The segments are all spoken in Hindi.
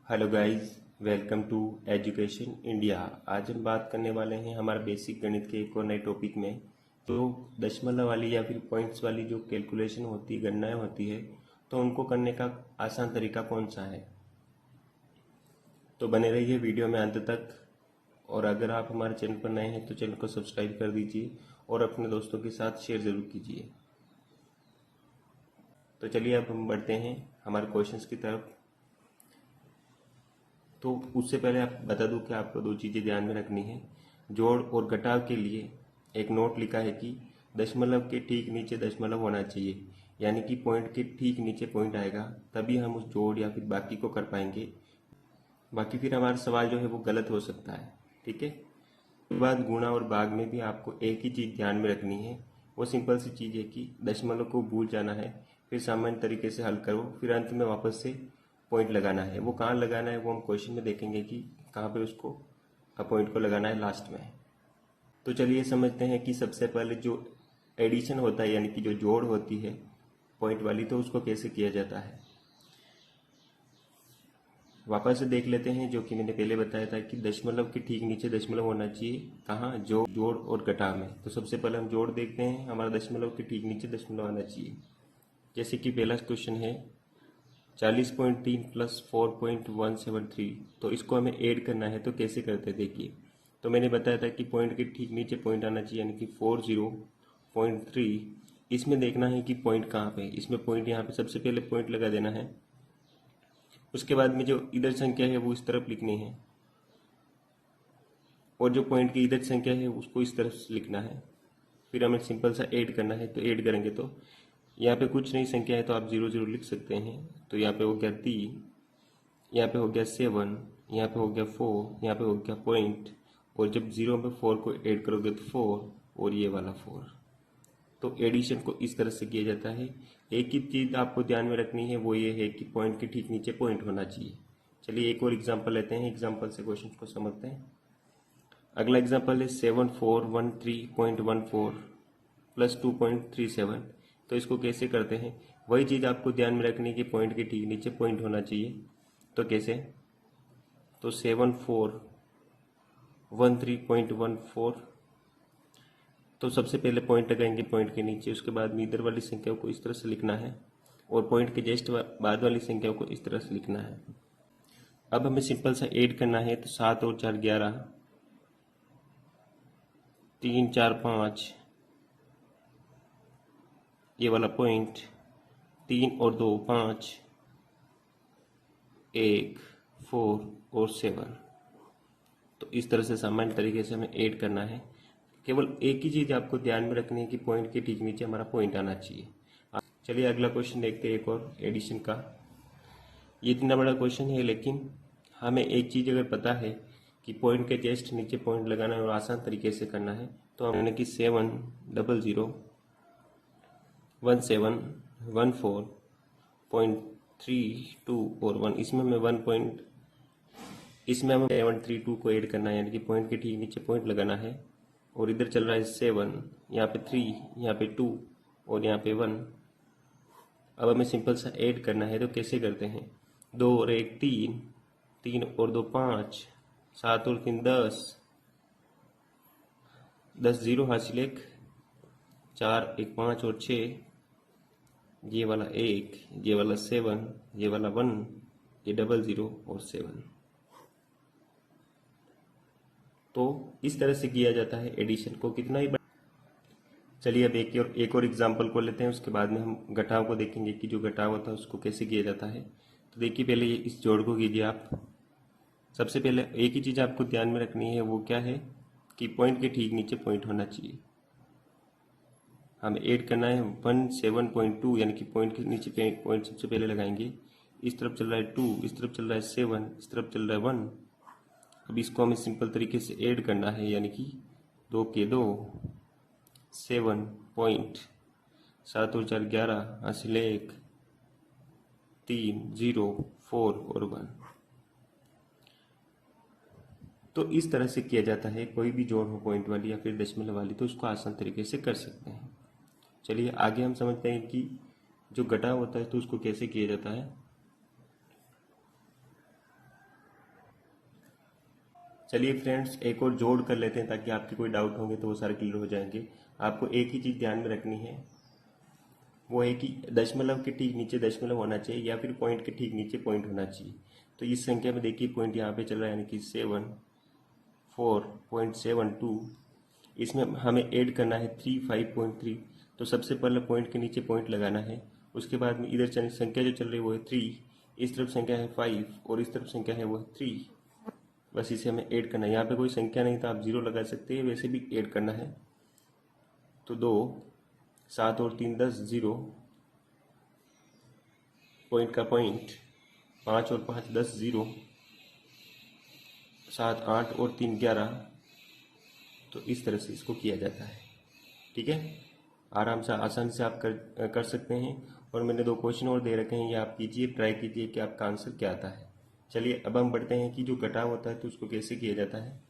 Hello guys, welcome to education India. आज हम बात करने वाले हैं हमारे बेसिक गणित के एक और नए टॉपिक में। तो दशमलव वाली या फिर पॉइंट्स वाली जो कैलकुलेशन होती है, गणनाएं होती है, तो उनको करने का आसान तरीका कौन सा है। तो बने रहिए वीडियो में अंत तक। और अगर आप हमारे चैनल पर नए हैं तो चैनल को सब्सक्राइब कर दीजिए और अपने दोस्तों के साथ शेयर ज़रूर कीजिए। तो चलिए अब हम बढ़ते हैं हमारे क्वेश्चंस की तरफ। तो उससे पहले आप बता दूं कि आपको दो चीज़ें ध्यान में रखनी है। जोड़ और घटाव के लिए एक नोट लिखा है कि दशमलव के ठीक नीचे दशमलव होना चाहिए, यानी कि पॉइंट के ठीक नीचे पॉइंट आएगा, तभी हम उस जोड़ या फिर बाकी को कर पाएंगे। बाकी फिर हमारा सवाल जो है वो गलत हो सकता है। ठीक है। उसके बाद गुणा और भाग में भी आपको एक ही चीज़ ध्यान में रखनी है। वो सिंपल सी चीज़ है कि दशमलव को भूल जाना है, फिर सामान्य तरीके से हल करो, फिर अंत में वापस से पॉइंट लगाना है। वो कहाँ लगाना है वो हम क्वेश्चन में देखेंगे कि कहाँ पे उसको पॉइंट को लगाना है लास्ट में। तो चलिए समझते हैं कि सबसे पहले जो एडिशन होता है, यानी कि जो जोड़ होती है पॉइंट वाली, तो उसको कैसे किया जाता है। वापस से देख लेते हैं जो कि मैंने पहले बताया था कि दशमलव के ठीक नीचे दशमलव होना चाहिए। कहाँ? जोड़ और घटाव में। तो सबसे पहले हम जोड़ देखते हैं, हमारा दशमलव के ठीक नीचे दशमलव आना चाहिए। जैसे कि पहला क्वेश्चन है 40.3 प्लस 4.173। तो इसको हमें ऐड करना है, तो कैसे करते हैं देखिए। तो मैंने बताया था कि पॉइंट के ठीक नीचे पॉइंट आना चाहिए, यानी कि 40.3। इसमें देखना है कि पॉइंट कहाँ पे है। इसमें पॉइंट यहाँ पे सबसे पहले पॉइंट लगा देना है। उसके बाद में जो इधर संख्या है वो इस तरफ लिखनी है, और जो पॉइंट की इधर संख्या है उसको इस तरफ लिखना है। फिर हमें सिंपल सा ऐड करना है। तो ऐड करेंगे तो यहाँ पे कुछ नई संख्या है तो आप 0 0 लिख सकते हैं। तो यहाँ पे हो गया 3, यहाँ पे हो गया 7, यहाँ पे हो गया 4, यहाँ पे हो गया पॉइंट, और जब 0 में 4 को ऐड करोगे तो 4 और ये वाला 4। तो एडिशन को इस तरह से किया जाता है। एक ही चीज़ आपको ध्यान में रखनी है, वो ये है कि पॉइंट के ठीक नीचे पॉइंट होना चाहिए। चलिए एक और एग्जांपल लेते हैं, एग्जांपल से क्वेश्चन को समझते हैं। अगला एग्जांपल है 7413.14 प्लस 2.37। तो इसको कैसे करते हैं, वही चीज़ आपको ध्यान में रखनी है कि पॉइंट के ठीक नीचे पॉइंट होना चाहिए। तो कैसे? तो 7413.14। तो सबसे पहले पॉइंट लगाएंगे पॉइंट के नीचे, उसके बाद में इधर वाली संख्या को इस तरह से लिखना है, और पॉइंट के जस्ट बाद वाली संख्या को इस तरह से लिखना है। अब हमें सिंपल सा ऐड करना है। तो 7 और 4 11, 3 4 5, ये वाला पॉइंट, 3 और 2 5, 1 4 और 7। तो इस तरह से सामान्य तरीके से हमें ऐड करना है। केवल एक ही चीज़ आपको ध्यान में रखनी है कि पॉइंट के ठीक नीचे हमारा पॉइंट आना चाहिए। चलिए अगला क्वेश्चन देखते हैं, एक और एडिशन का। ये इतना बड़ा क्वेश्चन है, लेकिन हमें एक चीज़ अगर पता है कि पॉइंट के जस्ट नीचे पॉइंट लगाना है और आसान तरीके से करना है, तो हमने कि 7 0 0 1 7 1 4.32 और 1, इसमें हमें 732 को ऐड करना है, यानी कि पॉइंट के ठीक नीचे पॉइंट लगाना है। और इधर चल रहा है 7, यहाँ पे 3, यहाँ पे 2 और यहाँ पे 1। अब हमें सिंपल सा ऐड करना है। तो कैसे करते हैं? 2 और 1 3, 3 और 2 5, 7 और 3 10, 10 0 हासिल 1, 4 1 5 और 6, ये वाला 1, ये वाला 7, ये वाला 1, ये 0 0 और 7। तो इस तरह से किया जाता है एडिशन को। कितना ही चलिए अब एक और एग्जाम्पल को लेते हैं, उसके बाद में हम घटाव को देखेंगे कि जो घटाव होता है उसको कैसे किया जाता है। तो देखिए पहले ये इस जोड़ को कीजिए आप। सबसे पहले एक ही चीज़ आपको ध्यान में रखनी है, वो क्या है कि पॉइंट के ठीक नीचे पॉइंट होना चाहिए। हमें ऐड करना है 17.2, यानी कि पॉइंट के नीचे पॉइंट सबसे पहले लगाएंगे। इस तरफ चल रहा है 2, इस तरफ चल रहा है 7, इस तरफ चल रहा है 1। अब इसको हमें सिंपल तरीके से ऐड करना है, यानी कि 2 के 2, 7 पॉइंट, 7 और 4 11 हासिल 1, 3 0 4 और 1। तो इस तरह से किया जाता है। कोई भी जोड़ हो पॉइंट वाली या फिर दशमलव वाली, तो उसको आसान तरीके से कर सकते हैं। चलिए आगे हम समझते हैं कि जो घटाव होता है तो उसको कैसे किया जाता है। चलिए फ्रेंड्स, एक और जोड़ कर लेते हैं ताकि आपके कोई डाउट होंगे तो वो सारे क्लियर हो जाएंगे। आपको एक ही चीज़ ध्यान में रखनी है, वो है कि दशमलव के ठीक नीचे दशमलव होना चाहिए या फिर पॉइंट के ठीक नीचे पॉइंट होना चाहिए। तो इस संख्या में देखिए पॉइंट यहाँ पे चल रहा है, यानी कि 74.72। इसमें हमें ऐड करना है 35.3। तो सबसे पहले पॉइंट के नीचे पॉइंट लगाना है, उसके बाद में इधर संख्या जो चल रही है वो है 3, इस तरफ संख्या है 5 और इस तरफ संख्या है वो है 3। बस इसे हमें ऐड करना है। यहाँ पे कोई संख्या नहीं तो आप 0 लगा सकते हैं, वैसे भी ऐड करना है। तो 2, 7 और 3 10, 0, पॉइंट का पॉइंट, 5 और 5 10, 0, 7 8 और 3 11। तो इस तरह से इसको किया जाता है। ठीक है, आराम से आसानी से आप कर सकते हैं। और मैंने 2 क्वेश्चन और दे रखे हैं, ये आप कीजिए, ट्राई कीजिए कि आपका आंसर क्या आता है। चलिए अब हम बढ़ते हैं कि जो घटाव होता है तो उसको कैसे किया जाता है।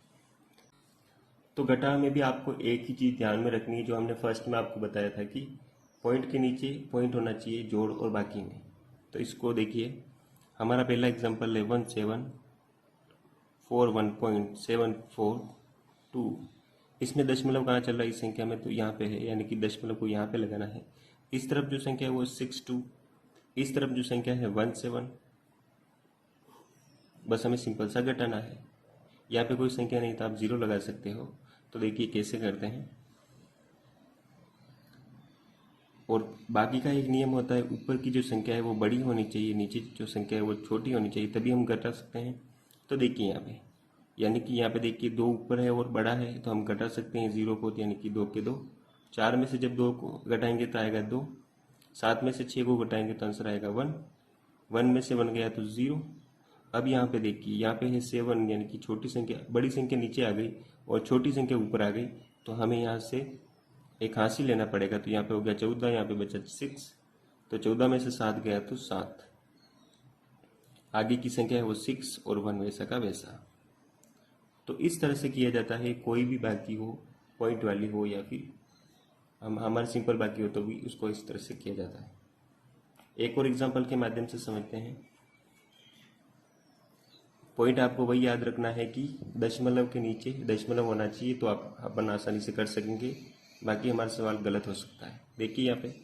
तो घटाव में भी आपको एक ही चीज़ ध्यान में रखनी है जो हमने फर्स्ट में आपको बताया था कि पॉइंट के नीचे पॉइंट होना चाहिए जोड़ और बाकी में। तो इसको देखिए, हमारा पहला एग्जांपल है 1741.742। इसमें दशमलव कहाँ चल रहा है इस संख्या में, तो यहाँ पे है, यानी कि दशमलव को यहाँ पे लगाना है। इस तरफ जो संख्या है वो 62, इस तरफ जो संख्या है 17। बस हमें सिंपल सा घटाना है। यहाँ पे कोई संख्या नहीं तो आप 0 लगा सकते हो। तो देखिए कैसे करते हैं। और बाकी का एक नियम होता है, ऊपर की जो संख्या है वो बड़ी होनी चाहिए, नीचे जो संख्या है वो छोटी होनी चाहिए, तभी हम घटा सकते हैं। तो देखिए यहाँ पे, यानी कि यहाँ पे देखिए 2 ऊपर है और बड़ा है तो हम घटा सकते हैं 0 को, यानी कि 2 के 2। 4 में से जब 2 को घटाएंगे तो आएगा 2। 7 में से 6 को घटाएंगे तो आंसर आएगा 1। 1 में से 1 गया तो 0। अब यहाँ पे देखिए, यहाँ पे है 7, यानी कि छोटी संख्या, बड़ी संख्या नीचे आ गई और छोटी संख्या ऊपर आ गई। तो हमें यहाँ से एक हासिल लेना पड़ेगा। तो यहाँ पे हो गया 14, यहाँ पे बचा 6। तो 14 में से 7 गया तो 7। आगे की संख्या है वो 6 और 1 वैसा का वैसा। तो इस तरह से किया जाता है, कोई भी बाकी हो, पॉइंट वाली हो या फिर हमारे सिंपल बाकी हो तो भी उसको इस तरह से किया जाता है। एक और एग्जाम्पल के माध्यम से समझते हैं। पॉइंट आपको वही याद रखना है कि दशमलव के नीचे दशमलव होना चाहिए, तो आप अपन आसानी से कर सकेंगे। बाकी हमारा सवाल गलत हो सकता है। देखिए यहाँ पे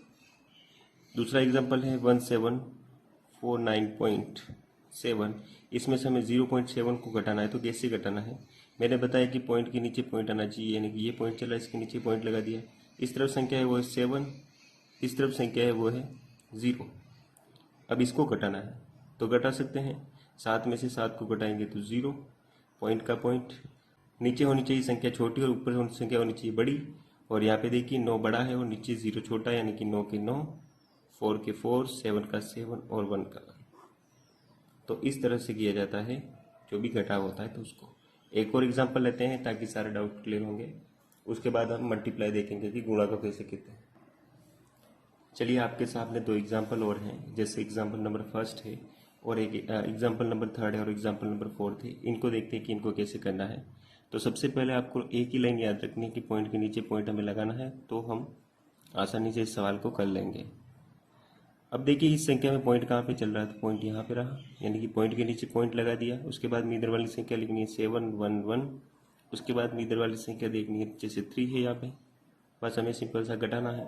दूसरा एग्जांपल है 1749.7। इसमें से हमें 0.7 को घटाना है। तो कैसे घटाना है, मैंने बताया कि पॉइंट के नीचे पॉइंट आना चाहिए, यानी कि ये पॉइंट चला, इसके नीचे पॉइंट लगा दिया। इस तरफ संख्या है वो है 7, इस तरफ संख्या है वो है 0। अब इसको घटाना है तो घटा सकते हैं। 7 में से 7 को घटाएंगे तो 0, पॉइंट का पॉइंट, नीचे होनी चाहिए संख्या छोटी और ऊपर संख्या होनी चाहिए बड़ी। और यहाँ पे देखिए 9 बड़ा है और नीचे 0 छोटा है, यानी कि 9 के 9, 4 के 4, 7 का 7 और 1 का 1। तो इस तरह से किया जाता है जो भी घटाव होता है। तो उसको एक और एग्जांपल लेते हैं ताकि सारे डाउट क्लियर होंगे। उसके बाद हम मल्टीप्लाई देखेंगे कि गुणा को कैसे कहते हैं। चलिए आपके सामने 2 एग्जाम्पल और हैं, जैसे एग्जाम्पल नंबर फर्स्ट है और एक एग्जाम्पल नंबर थर्ड है और एग्जाम्पल नंबर फोर्थ है। इनको देखते हैं कि इनको कैसे करना है। तो सबसे पहले आपको एक ही लाइन याद रखनी है कि पॉइंट के नीचे पॉइंट हमें लगाना है, तो हम आसानी से इस सवाल को कर लेंगे। अब देखिए इस संख्या में पॉइंट कहाँ पे चल रहा है, तो पॉइंट यहाँ पे रहा, यानी कि पॉइंट के नीचे पॉइंट लगा दिया। उसके बाद में इधर वाली संख्या लिखनी है 7 1 1। उसके बाद में इधर वाली संख्या देखनी है, जैसे 3 है यहाँ पे। बस हमें सिंपल सा घटाना है।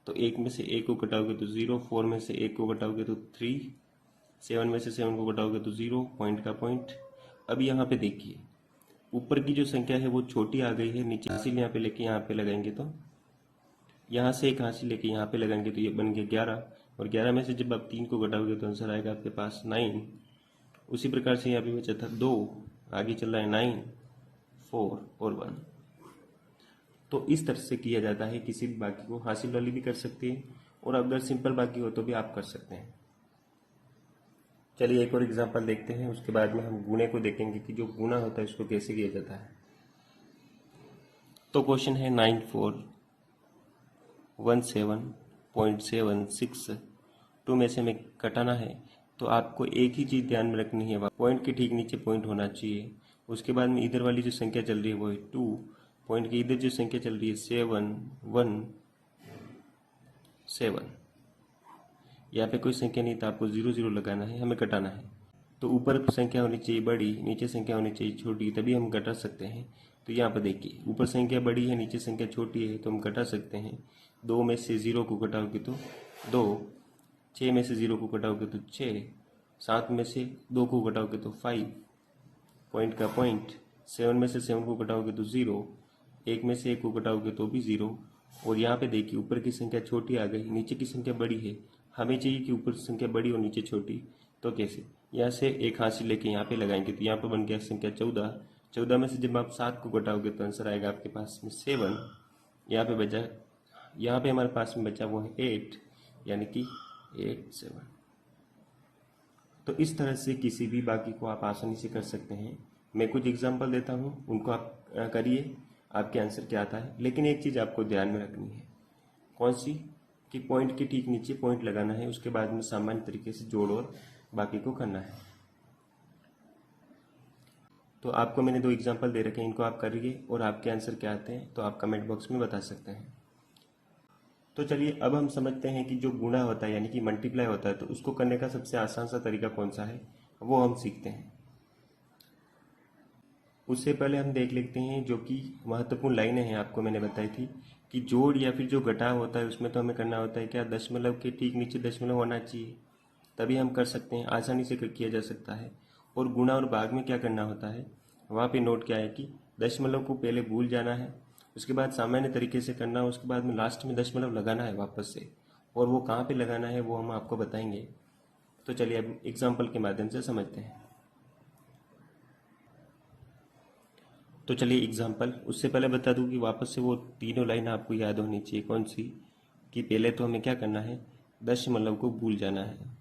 तो 1 में से 1 को घटाओगे तो 0, 4 में से 1 को घटाओगे तो 3, 7 में से 7 को घटाओगे तो 0, पॉइंट का पॉइंट। अब यहाँ पे देखिए ऊपर की जो संख्या है वो छोटी आ गई है, नीचे हासिल यहाँ पे लेके यहाँ पे लगाएंगे तो यहाँ से एक हासिल लेके यहाँ पे लगाएंगे तो ये बन गया 11। और 11 में से जब आप 3 को घटाओगे तो आंसर आएगा आपके पास 9। उसी प्रकार से यहाँ पे बचा था 2, आगे चल रहा है 9, 4 और 1। तो इस तरह से किया जाता है। किसी भी बाकी को हासिल वाली भी कर सकते हैं और अगर सिंपल बाकी हो तो भी आप कर सकते हैं। चलिए एक और एग्जांपल देखते हैं, उसके बाद में हम गुणे को देखेंगे कि जो गुणा होता है उसको कैसे किया जाता है। तो क्वेश्चन है 9417.762 में से हमें घटाना है। तो आपको एक ही चीज़ ध्यान में रखनी है, पॉइंट के ठीक नीचे पॉइंट होना चाहिए। उसके बाद में इधर वाली जो संख्या चल रही है वो है 2, पॉइंट की इधर जो संख्या चल रही है 7 1 7। यहाँ पे कोई संख्या नहीं तो आपको 0 0 लगाना है, हमें घटाना है। तो ऊपर संख्या होनी चाहिए बड़ी, नीचे संख्या होनी चाहिए छोटी, तभी हम घटा सकते हैं। तो यहाँ पर देखिए ऊपर संख्या बड़ी है, नीचे संख्या छोटी है, तो हम घटा सकते हैं। 2 में से 0 को घटाओगे तो 2, 6 में से 0 को घटाओगे तो 6, 7 में से 2 को घटाओगे तो 5, पॉइंट का पॉइंट, 7 में से 7 को घटाओगे तो 0, 1 में से 1 को घटाओगे तो भी 0। और यहाँ पे देखिए ऊपर की संख्या छोटी आ गई, नीचे की संख्या बड़ी है, हमें चाहिए कि ऊपर संख्या बड़ी और नीचे छोटी। तो कैसे, यहाँ से एक हासिल लेके यहाँ पे लगाएंगे तो यहाँ पे बन गया संख्या 14। 14 में से जब आप 7 को घटाओगे तो आंसर आएगा आपके पास में 7। यहाँ पे बचा, यहाँ पे हमारे पास में बचा वो है 8, यानी कि 8 7। तो इस तरह से किसी भी बाकी को आप आसानी से कर सकते हैं। मैं कुछ एग्जांपल देता हूँ, उनको आप करिए, आपके आंसर क्या आता है। लेकिन एक चीज़ आपको ध्यान में रखनी है, कौन सी, कि पॉइंट के ठीक नीचे पॉइंट लगाना है, उसके बाद में सामान्य तरीके से जोड़ और बाकी को करना है। तो आपको मैंने 2 एग्जाम्पल दे रखे हैं, इनको आप करिए और आपके आंसर क्या आते हैं तो आप कमेंट बॉक्स में बता सकते हैं। तो चलिए अब हम समझते हैं कि जो गुणा होता है यानी कि मल्टीप्लाई होता है, तो उसको करने का सबसे आसान सा तरीका कौन सा है, वो हम सीखते हैं। उससे पहले हम देख लेते हैं जो कि महत्वपूर्ण लाइनें हैं, आपको मैंने बताई थी कि जोड़ या फिर जो घटाव होता है उसमें तो हमें करना होता है क्या, दशमलव के ठीक नीचे दशमलव होना चाहिए, तभी हम कर सकते हैं, आसानी से किया जा सकता है। और गुणा और भाग में क्या करना होता है, वहाँ पे नोट क्या है कि दशमलव को पहले भूल जाना है, उसके बाद सामान्य तरीके से करना है, उसके बाद में लास्ट में दशमलव लगाना है वापस से, और वो कहाँ पे लगाना है वो हम आपको बताएंगे। तो चलिए अब एग्जाम्पल के माध्यम से समझते हैं। तो चलिए एग्जाम्पल, उससे पहले बता दूं कि वापस से वो तीनों लाइन आपको याद होनी चाहिए। कौन सी, कि पहले तो हमें क्या करना है, दशमलव को भूल जाना है।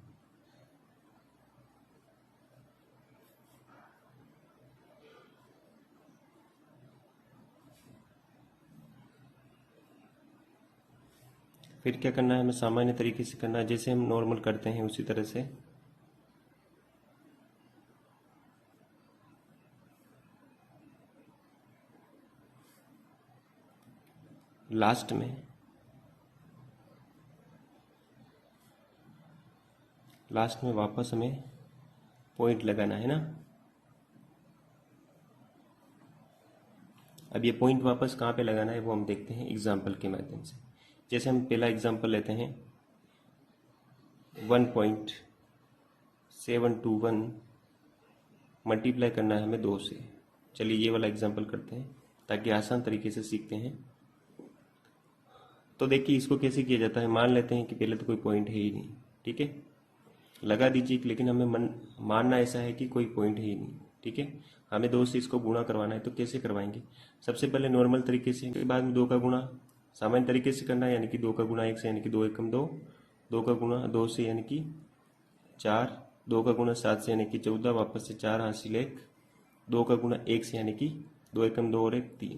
फिर क्या करना है, हमें सामान्य तरीके से करना है, जैसे हम नॉर्मल करते हैं उसी तरह से। लास्ट में वापस हमें पॉइंट लगाना है ना। अब ये पॉइंट वापस कहाँ पे लगाना है वो हम देखते हैं एग्जाम्पल के माध्यम से। जैसे हम पहला एग्जाम्पल लेते हैं, 1.721 मल्टीप्लाई करना है हमें 2 से। चलिए ये वाला एग्जाम्पल करते हैं ताकि आसान तरीके से सीखते हैं। तो देखिए इसको कैसे किया जाता है, मान लेते हैं कि पहले तो कोई पॉइंट है ही नहीं, ठीक है, लगा दीजिए, लेकिन हमें मानना ऐसा है कि कोई पॉइंट है ही नहीं, ठीक है। हमें 2 से इसको गुणा करवाना है, तो कैसे करवाएंगे, सबसे पहले नॉर्मल तरीके से, के बाद में 2 का गुणा सामान्य तरीके से करना है, यानी कि 2 का गुणा 1 से यानी कि 2 एकम 2, 2 का गुणा 2 से यानी कि 4, 2 का गुणा 7 से यानी कि 14, वापस से 4 हासिल 1, 2 का गुणा 1 से यानी कि 2 एकम 2 और 1 3।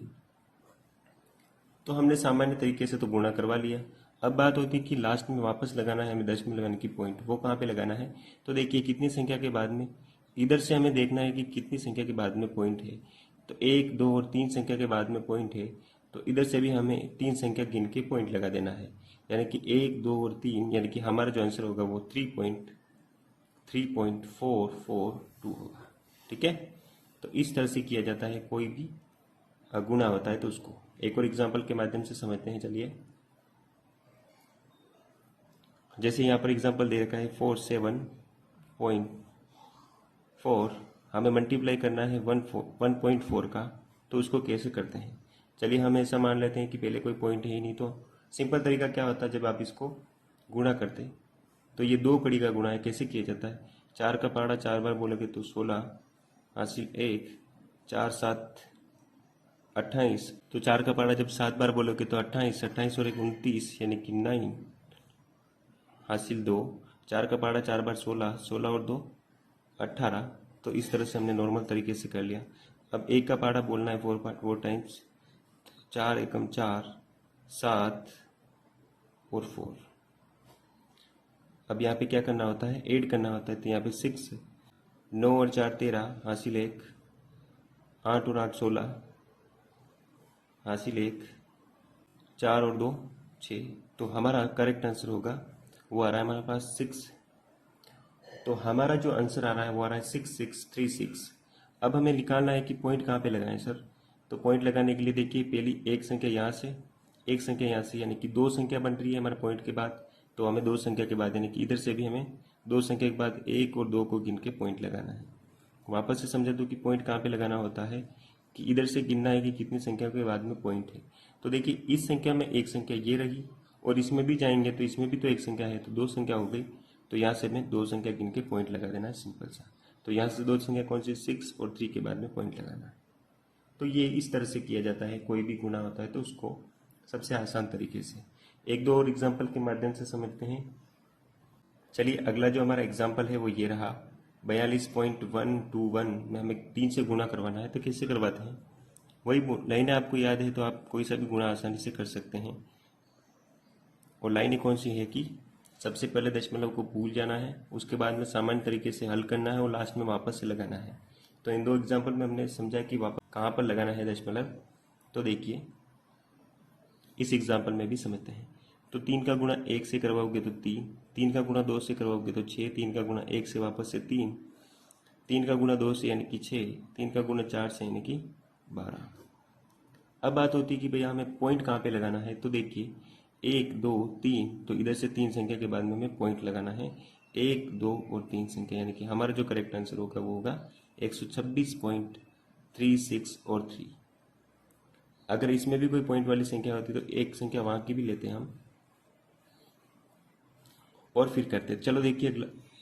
तो हमने सामान्य तरीके से तो गुणा करवा लिया। अब बात होती है कि लास्ट में वापस लगाना है हमें दशमलव यानी कि पॉइंट, वो कहाँ पे लगाना है। तो देखिए कितनी संख्या के बाद में, इधर से हमें देखना है कि कितनी संख्या के बाद में पॉइंट है। तो 1 2 और 3 संख्या के बाद में पॉइंट है, तो इधर से भी हमें 3 संख्या गिन के पॉइंट लगा देना है, यानी कि 1 2 और 3, यानी कि हमारा जो आंसर होगा वो 3.442 होगा, ठीक है। तो इस तरह से किया जाता है, कोई भी गुणा होता है तो उसको एक और एग्जाम्पल के माध्यम से समझते हैं। चलिए जैसे यहाँ पर एग्जाम्पल दे रखा है 47.4, हमें मल्टीप्लाई करना है 1.4 का, तो उसको कैसे करते हैं। चलिए हम ऐसा मान लेते हैं कि पहले कोई पॉइंट है ही नहीं, तो सिंपल तरीका क्या होता है, जब आप इसको गुणा करते हैं तो ये 2 कड़ी का गुणा है, कैसे किया जाता है, 4 का पहाड़ा 4 बार बोलोगे तो 16 हासिल 1, 4 7 28, तो 4 का पहाड़ा जब 7 बार बोलोगे तो 28, 28 और 1 29 यानी कि 9 हासिल 2, 4 का पहाड़ा 4 बार 16, 16 और 2 18। तो इस तरह से हमने नॉर्मल तरीके से कर लिया। अब 1 का पहाड़ा बोलना है 4 टाइम्स, 4 एकम 4, 7 और 4। अब यहाँ पे क्या करना होता है, ऐड करना होता है, तो यहाँ पे 6, 9 और 4 13 हासिल 1, 8 और 8 16 हासिल 1, 4 और 2 6। तो हमारा करेक्ट आंसर होगा, वो आ रहा है हमारे पास 6। तो हमारा जो आंसर आ रहा है वो आ रहा है 6636। अब हमें निकालना है कि पॉइंट कहाँ पे लगाएं सर। तो पॉइंट लगाने के लिए देखिए पहली एक संख्या यहाँ से, एक संख्या यहाँ से, यानी कि दो संख्या बन रही है हमारे पॉइंट के बाद। तो हमें दो संख्या के बाद यानी कि इधर से भी हमें दो संख्या के बाद एक और दो को गिन के पॉइंट लगाना है। वापस से समझा दो कि पॉइंट कहाँ पे लगाना होता है, कि इधर से गिनना है कि कितनी संख्या के बाद में पॉइंट है। तो देखिए इस संख्या में एक संख्या ये रही, और इसमें भी जाएंगे तो इसमें भी तो एक संख्या है, तो दो संख्या हो गई। तो यहाँ से हमें दो संख्या गिन के पॉइंट लगा देना है, सिंपल सा। तो यहाँ से दो संख्या कौन सी, 6 और 3 के बाद में पॉइंट लगाना है। तो ये इस तरह से किया जाता है, कोई भी गुणा होता है तो उसको सबसे आसान तरीके से। एक दो और एग्जाम्पल के माध्यम से समझते हैं। चलिए अगला जो हमारा एग्जाम्पल है वो ये रहा, 42.121 में हमें 3 से गुणा करवाना है। तो कैसे करवाते हैं, वही लाइनें आपको याद है तो आप कोई सा भी गुणा आसानी से कर सकते हैं। और लाइनें कौन सी है कि सबसे पहले दशमलव को भूल जाना है, उसके बाद में सामान्य तरीके से हल करना है और लास्ट में वापस से लगाना है। तो इन दो एग्जाम्पल में हमने समझा कि वापस कहाँ पर लगाना है दशमलव। तो देखिए इस एग्जाम्पल में भी समझते हैं। तो 3 का गुणा 1 से करवाओगे तो 3, 3 का गुणा 2 से करवाओगे तो 6, 3 का गुणा 1 से वापस से 3, 3 का गुणा 2 से यानी कि 6, 3 का गुणा 4 से यानी कि 12। अब बात होती है कि भैया हमें पॉइंट कहाँ पे लगाना है। तो देखिए 1 2 3, तो इधर से 3 संख्या के बाद में हमें पॉइंट लगाना है, 1 2 और 3 संख्या, यानी कि हमारा जो करेक्ट आंसर होगा वो होगा 126.36 और 3। अगर इसमें भी कोई पॉइंट वाली संख्या होती तो एक संख्या वहां की भी लेते हम और फिर करते। चलो देखिए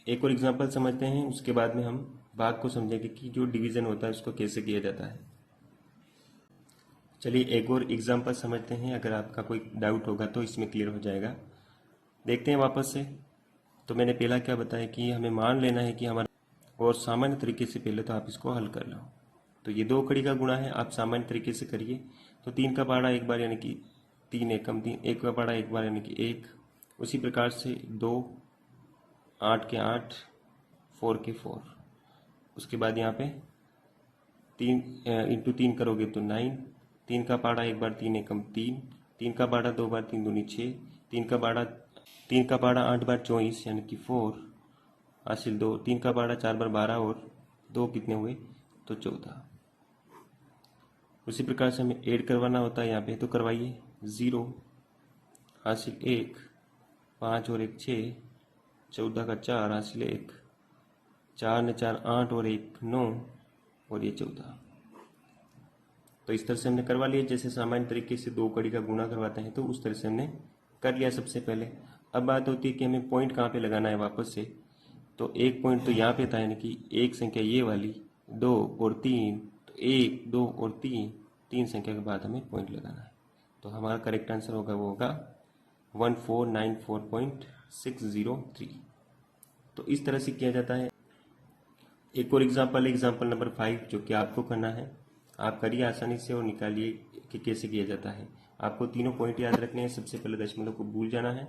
एक और एग्जांपल समझते हैं, उसके बाद में हम भाग को समझेंगे कि जो डिवीजन होता है उसको कैसे किया जाता है। चलिए एक और एग्जांपल समझते हैं, अगर आपका कोई डाउट होगा तो इसमें क्लियर हो जाएगा। देखते हैं वापस से। तो मैंने पहला क्या बताया कि हमें मान लेना है कि हमारा, और सामान्य तरीके से पहले तो आप इसको हल कर लो। तो ये 2 कड़ी का गुणा है, आप सामान्य तरीके से करिए। तो 3 का पहाड़ा एक बार यानी कि 3 एकम 3, 1 का पहाड़ा एक बार यानी कि 1, उसी प्रकार से 2, 8 के 8, 4 के 4, उसके बाद यहाँ पे 3 इंटू 3 करोगे तो 9, 3 का पहाड़ा एक बार 3 एकम 3, 3 का पहाड़ा 2 बार 3 दूनी 6, 3 का पहाड़ा 8 बार 24 यानी कि 4 हासिल 2, 3 का पहाड़ा 4 बार 12 और 2 कितने हुए तो 14। उसी प्रकार से हमें ऐड करवाना होता है यहाँ पे, तो करवाइए 0 हासिल 1, 5 और 1 6, 14 का 4 हासिल 1, 4 ने 4 8 और 1 9 और ये 14। तो इस तरह से हमने करवा लिया, जैसे सामान्य तरीके से 2 कड़ी का गुणा करवाते हैं तो उस तरह से हमने कर लिया सबसे पहले। अब बात होती है कि हमें पॉइंट कहाँ पे लगाना है वापस से। तो एक पॉइंट तो यहाँ पे था, यानी कि एक संख्या ये वाली, 2 और 3, तो 1 2 और 3 संख्या के बाद हमें पॉइंट लगाना है। तो हमारा करेक्ट आंसर होगा वो होगा 1494.603। तो इस तरह से किया जाता है। एक और एग्जाम्पल नंबर 5 जो कि आपको करना है, आप करिए आसानी से और निकालिए कि कैसे किया जाता है। आपको तीनों पॉइंट याद रखने हैं। सबसे पहले दशमलव को भूल जाना है,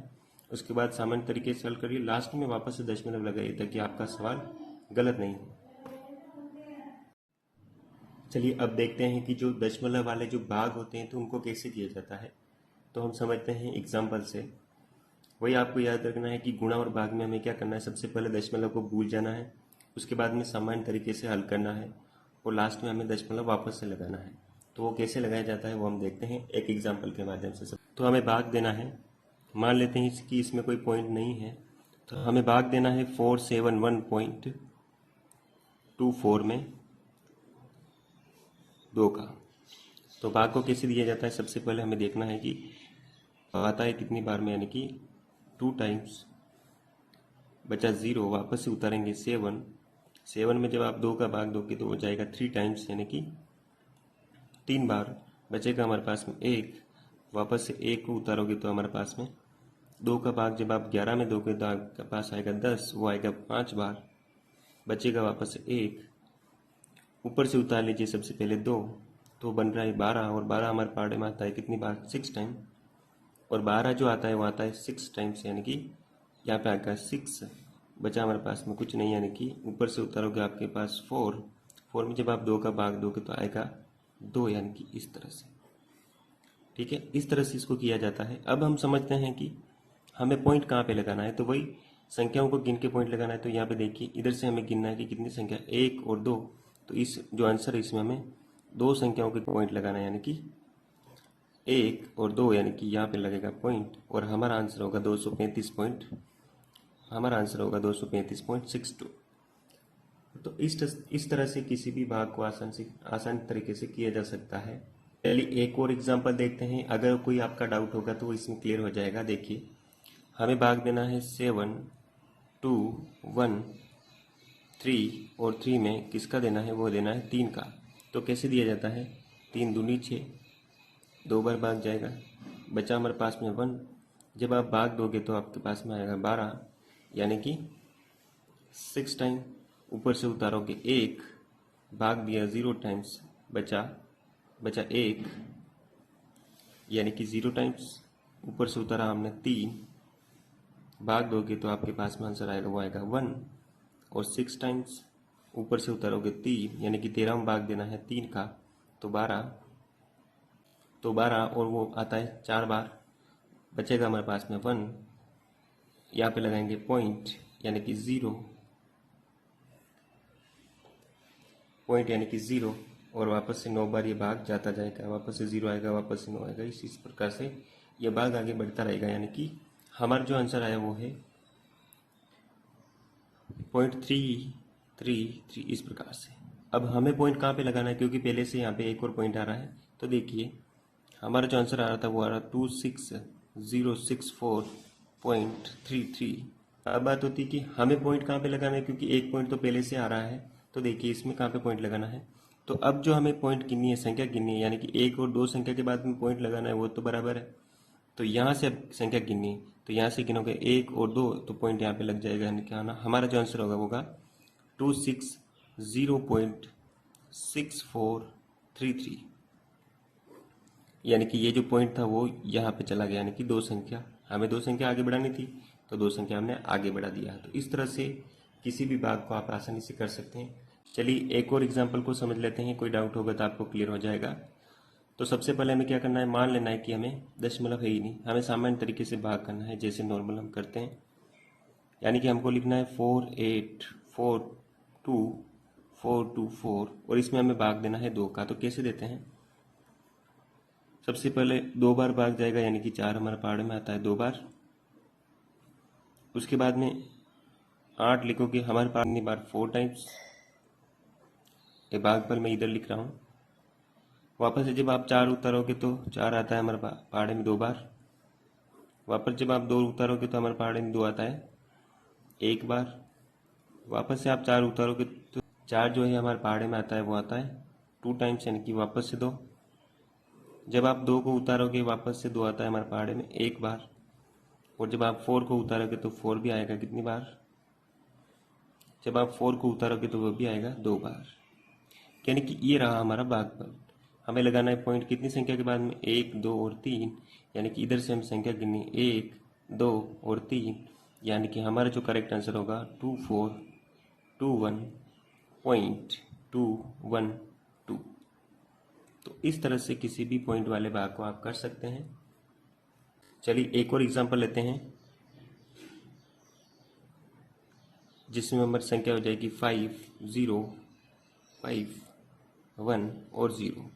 उसके बाद सामान्य तरीके से हल करिए, लास्ट में वापस से दशमलव लगाइए ताकि आपका सवाल गलत नहीं हो। चलिए अब देखते हैं कि जो दशमलव वाले जो भाग होते हैं तो उनको कैसे किया जाता है। तो हम समझते हैं एग्जाम्पल से। वही आपको याद रखना है कि गुणा और भाग में हमें क्या करना है, सबसे पहले दशमलव को भूल जाना है, उसके बाद में सामान्य तरीके से हल करना है और लास्ट में हमें दशमलव वापस से लगाना है। तो वो कैसे लगाया जाता है वो हम देखते हैं एक एग्जाम्पल के माध्यम से। तो हमें भाग देना है, मान लेते हैं कि इसमें कोई पॉइंट नहीं है, तो हमें भाग देना है 471.24 में 2 का। तो भाग को कैसे दिया जाता है, सबसे पहले हमें देखना है कि आता है कितनी बार में, यानी कि 2 टाइम्स, बचा 0, वापस से उतारेंगे 7 में जब आप 2 का भाग दोगे तो वो जाएगा 3 टाइम्स यानी कि 3 बार, बचेगा हमारे पास में 1, वापस से 1 को उतारोगे तो हमारे पास में 2 का भाग जब आप 11 में दोगे तो आपके पास आएगा 10, वो आएगा 5 बार, बचेगा वापस से 1, ऊपर से उतार लीजिए सबसे पहले 2, तो बन रहा है 12, और 12 हमारे पहाड़े में आता है कितनी बार, 6 टाइम, और 12 जो आता है वो आता है 6 टाइम्स, यानी कि यहाँ पे आएगा 6, बचा हमारे पास में कुछ नहीं, यानी कि ऊपर से उतारोगे आपके पास 4 में जब आप 2 का भाग दोगे तो आएगा 2, यानी कि इस तरह से। ठीक है, इस तरह से इसको किया जाता है। अब हम समझते हैं कि हमें पॉइंट कहाँ पे लगाना है। तो वही संख्याओं को गिन के पॉइंट लगाना है। तो यहाँ पे देखिए इधर से हमें गिनना है कि कितनी संख्या, 1 और 2। तो इस जो आंसर है इसमें हमें दो संख्याओं के पॉइंट लगाना है, यानी कि 1 और 2, यानी कि यहाँ पे लगेगा पॉइंट और हमारा आंसर होगा 235.62। तो इस तरह से किसी भी भाग को आसान तरीके से किया जा सकता है। चलिए एक और एग्जांपल देखते हैं। अगर कोई आपका डाउट होगा तो इसमें क्लियर हो जाएगा। देखिए हमें भाग देना है 7, 2, 1, 3 और 3 में किसका देना है, वो देना है 3 का। तो कैसे दिया जाता है, 3 दूनी 6, 2 बार भाग जाएगा, बचा हमारे पास में 1। जब आप भाग दोगे तो आपके पास में आएगा 12, यानी कि 6 टाइम। ऊपर से उतारोगे 1, भाग दिया 0 टाइम्स, बचा 1, यानी कि 0 टाइम्स। ऊपर से उतारा हमने 3, भाग दोगे तो आपके पास में आंसर आएगा, वो आएगा 1। और 6 टाइम्स ऊपर से उतारोगे 3, यानी कि 13 भाग देना है 3 का, तो 12 और वो आता है 4 बार, बचेगा हमारे पास में 1। यहाँ पे लगाएंगे पॉइंट, यानी कि 0, पॉइंट यानी कि 0, और वापस से 9 बार ये भाग जाता जाएगा, वापस से 0 आएगा, वापस से 9 आएगा। इस प्रकार से ये भाग आगे बढ़ता रहेगा, यानी कि हमारा जो आंसर आया वो है 0.333। इस प्रकार से अब हमें पॉइंट कहाँ पे लगाना है, क्योंकि पहले से यहाँ पे एक और पॉइंट आ रहा है। तो देखिए हमारा जो आंसर आ रहा था वो आ रहा 26064.33। अब बात होती है कि हमें पॉइंट कहाँ पे लगाना है, क्योंकि एक पॉइंट तो पहले से आ रहा है। तो देखिए इसमें कहाँ पे पॉइंट लगाना है। तो अब जो हमें पॉइंट गिननी है, संख्या गिननी है, यानी कि 1 और 2 संख्या के बाद में पॉइंट लगाना है, वो तो बराबर है। तो यहाँ से अब संख्या गिननी है, तो यहाँ से गिनोगे 1 और 2, तो पॉइंट यहाँ पे लग जाएगा, यानी कि हमारा जो आंसर होगा वो होगा 260.6433। यानी कि ये जो पॉइंट था वो यहाँ पे चला गया, यानी कि हमें दो संख्या आगे बढ़ानी थी, तो 2 संख्या हमने आगे बढ़ा दिया। तो इस तरह से किसी भी भाग को आप आसानी से कर सकते हैं। चलिए एक और एग्जाम्पल को समझ लेते हैं, कोई डाउट होगा तो आपको क्लियर हो जाएगा। तो सबसे पहले हमें क्या करना है, मान लेना है कि हमें दशमलव है ही नहीं, हमें सामान्य तरीके से भाग करना है जैसे नॉर्मल हम करते हैं। यानी कि हमको लिखना है 4842424 और इसमें हमें भाग देना है 2 का। तो कैसे देते हैं, सबसे पहले 2 बार भाग जाएगा, यानी कि 4 हमारे पहाड़े में आता है 2 बार। उसके बाद में 8 लिखोगे, हमारे पास कितनी बार, 4 टाइम्स। ये भागफल मैं इधर लिख रहा हूँ। वापस से जब आप 4 उतारोगे तो 4 आता है हमारे पहाड़े में 2 बार। वापस जब आप 2 उतारोगे तो हमारे पहाड़े में 2 आता है 1 बार। वापस से आप 4 उतारोगे तो 4 जो है हमारे पहाड़े में आता है वो आता है 2 टाइम्स, यानी कि वापस से 2। जब आप 2 को उतारोगे वापस से 2 आता है हमारे पहाड़े में 1 बार। और जब आप 4 को उतारोगे तो 4 भी आएगा कितनी बार, जब आप 4 को उतारोगे तो वो भी आएगा 2 बार। यानी कि ये रहा हमारा भागफल। हमें लगाना है पॉइंट कितनी संख्या के बाद में, 1, 2 और 3। यानी कि इधर से हम संख्या गिनी 1, 2 और 3, यानी कि हमारा जो करेक्ट आंसर होगा 2421.212। तो इस तरह से किसी भी पॉइंट वाले भाग को आप कर सकते हैं। चलिए एक और एग्जांपल लेते हैं, जिसमें हमारी संख्या हो जाएगी 5, 0, 5, 1 और 0।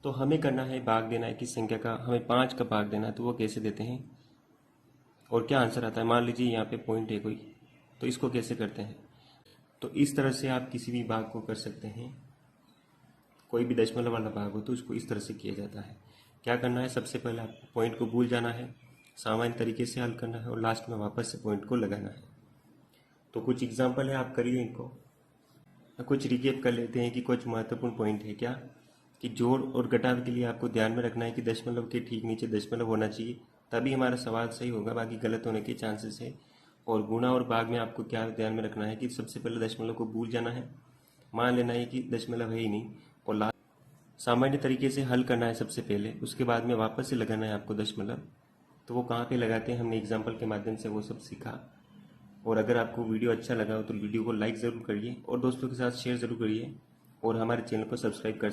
तो हमें करना है, भाग देना है कि संख्या का, हमें 5 का भाग देना है। तो वो कैसे देते हैं और क्या आंसर आता है। मान लीजिए यहाँ पे पॉइंट है कोई, तो इसको कैसे करते हैं। तो इस तरह से आप किसी भी भाग को कर सकते हैं। कोई भी दशमलव वाला भाग हो तो उसको इस तरह से किया जाता है। क्या करना है, सबसे पहले आपको पॉइंट को भूल जाना है, सामान्य तरीके से हल करना है और लास्ट में वापस से पॉइंट को लगाना है। तो कुछ एग्जाम्पल है, आप करिए इनको। कुछ रिकेप कर लेते हैं कि कुछ महत्वपूर्ण पॉइंट है क्या, कि जोड़ और घटाव के लिए आपको ध्यान में रखना है कि दशमलव के ठीक नीचे दशमलव होना चाहिए, तभी हमारा सवाल सही होगा, बाकी गलत होने के चांसेस है। और गुणा और भाग में आपको क्या ध्यान में रखना है कि सबसे पहले दशमलव को भूल जाना है, मान लेना है कि दशमलव है ही नहीं, और लास्ट सामान्य तरीके से हल करना है सबसे पहले, उसके बाद में वापस से लगाना है आपको दशमलव। तो वो कहाँ पे लगाते हैं, हमने एग्जाम्पल के माध्यम से वो सब सीखा। और अगर आपको वीडियो अच्छा लगा हो तो वीडियो को लाइक ज़रूर करिए और दोस्तों के साथ शेयर ज़रूर करिए और हमारे चैनल को सब्सक्राइब कर सकते हैं।